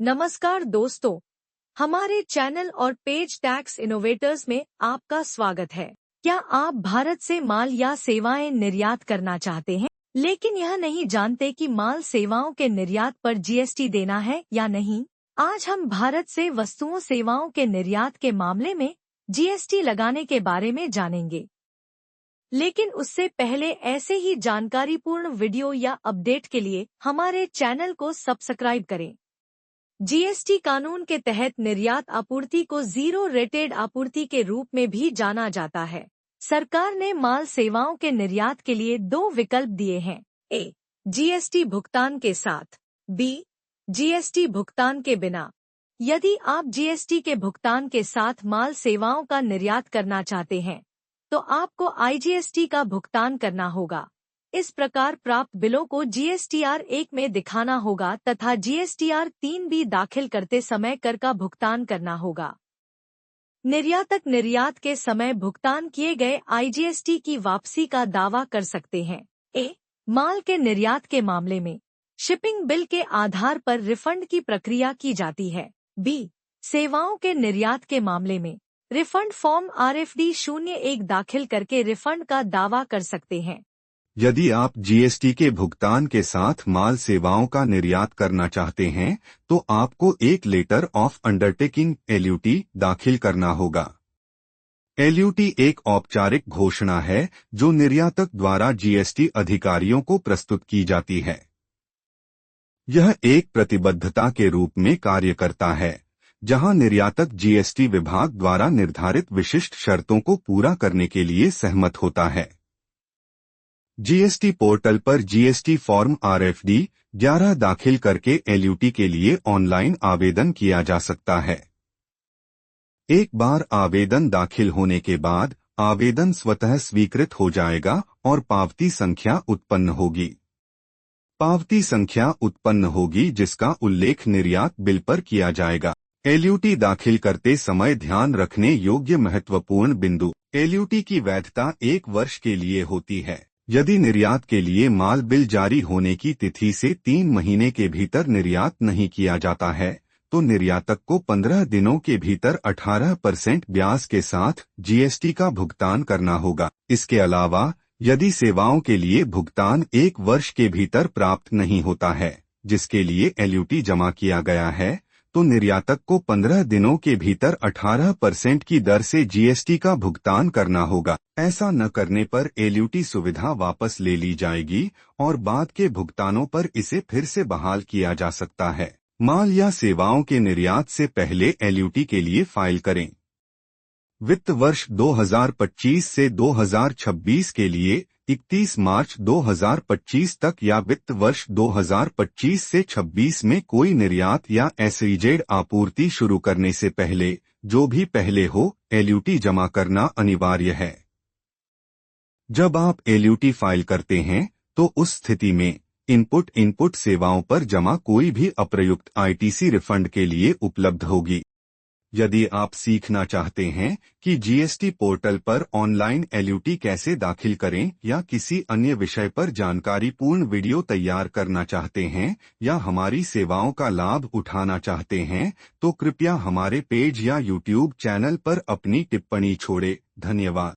नमस्कार दोस्तों, हमारे चैनल और पेज टैक्स इनोवेटर्स में आपका स्वागत है। क्या आप भारत से माल या सेवाएं निर्यात करना चाहते हैं, लेकिन यह नहीं जानते कि माल सेवाओं के निर्यात पर जीएसटी देना है या नहीं? आज हम भारत से वस्तुओं सेवाओं के निर्यात के मामले में जीएसटी लगाने के बारे में जानेंगे। लेकिन उससे पहले ऐसे ही जानकारीपूर्ण वीडियो या अपडेट के लिए हमारे चैनल को सब्सक्राइब करें। जीएसटी कानून के तहत निर्यात आपूर्ति को जीरो रेटेड आपूर्ति के रूप में भी जाना जाता है। सरकार ने माल सेवाओं के निर्यात के लिए दो विकल्प दिए हैं। ए, जीएसटी भुगतान के साथ। बी, जीएसटी भुगतान के बिना। यदि आप जीएसटी के भुगतान के साथ माल सेवाओं का निर्यात करना चाहते हैं, तो आपको आईजीएसटी का भुगतान करना होगा। इस प्रकार प्राप्त बिलों को जीएसटीआर 1 में दिखाना होगा तथा जीएसटीआर 3 भी दाखिल करते समय कर का भुगतान करना होगा। निर्यातक निर्यात के समय भुगतान किए गए आईजीएसटी की वापसी का दावा कर सकते हैं। ए, माल के निर्यात के मामले में शिपिंग बिल के आधार पर रिफंड की प्रक्रिया की जाती है। बी, सेवाओं के निर्यात के मामले में रिफंड फॉर्म RFD 01 दाखिल करके रिफंड का दावा कर सकते हैं। यदि आप जीएसटी के भुगतान के साथ माल सेवाओं का निर्यात करना चाहते हैं, तो आपको एक लेटर ऑफ अंडरटेकिंग LUT दाखिल करना होगा। LUT एक औपचारिक घोषणा है जो निर्यातक द्वारा जीएसटी अधिकारियों को प्रस्तुत की जाती है। यह एक प्रतिबद्धता के रूप में कार्य करता है, जहां निर्यातक जीएसटी विभाग द्वारा निर्धारित विशिष्ट शर्तों को पूरा करने के लिए सहमत होता है। जीएसटी पोर्टल पर जीएसटी फॉर्म RFD 11 दाखिल करके LUT के लिए ऑनलाइन आवेदन किया जा सकता है। एक बार आवेदन दाखिल होने के बाद आवेदन स्वतः स्वीकृत हो जाएगा और पावती संख्या उत्पन्न होगी। पावती संख्या उत्पन्न होगी जिसका उल्लेख निर्यात बिल पर किया जाएगा। LUT दाखिल करते समय ध्यान रखने योग्य महत्वपूर्ण बिंदु। LUT की वैधता 1 वर्ष के लिए होती है। यदि निर्यात के लिए माल बिल जारी होने की तिथि से 3 महीने के भीतर निर्यात नहीं किया जाता है, तो निर्यातक को 15 दिनों के भीतर 18% ब्याज के साथ जीएसटी का भुगतान करना होगा। इसके अलावा यदि सेवाओं के लिए भुगतान 1 वर्ष के भीतर प्राप्त नहीं होता है, जिसके लिए LUT जमा किया गया है, तो निर्यातक को 15 दिनों के भीतर 18% की दर से जीएसटी का भुगतान करना होगा। ऐसा न करने पर LUT सुविधा वापस ले ली जाएगी और बाद के भुगतानों पर इसे फिर से बहाल किया जा सकता है। माल या सेवाओं के निर्यात से पहले LUT के लिए फाइल करें। वित्त वर्ष 2025 से 2026 के लिए 31 मार्च 2025 तक या वित्त वर्ष 2025 से 26 में कोई निर्यात या SEZ आपूर्ति शुरू करने से पहले, जो भी पहले हो, LUT जमा करना अनिवार्य है। जब आप LUT फाइल करते हैं, तो उस स्थिति में इनपुट सेवाओं पर जमा कोई भी अप्रयुक्त ITC रिफंड के लिए उपलब्ध होगी। यदि आप सीखना चाहते हैं कि जीएसटी पोर्टल पर ऑनलाइन LUT कैसे दाखिल करें या किसी अन्य विषय पर जानकारीपूर्ण वीडियो तैयार करना चाहते हैं या हमारी सेवाओं का लाभ उठाना चाहते हैं, तो कृपया हमारे पेज या YouTube चैनल पर अपनी टिप्पणी छोड़ें। धन्यवाद।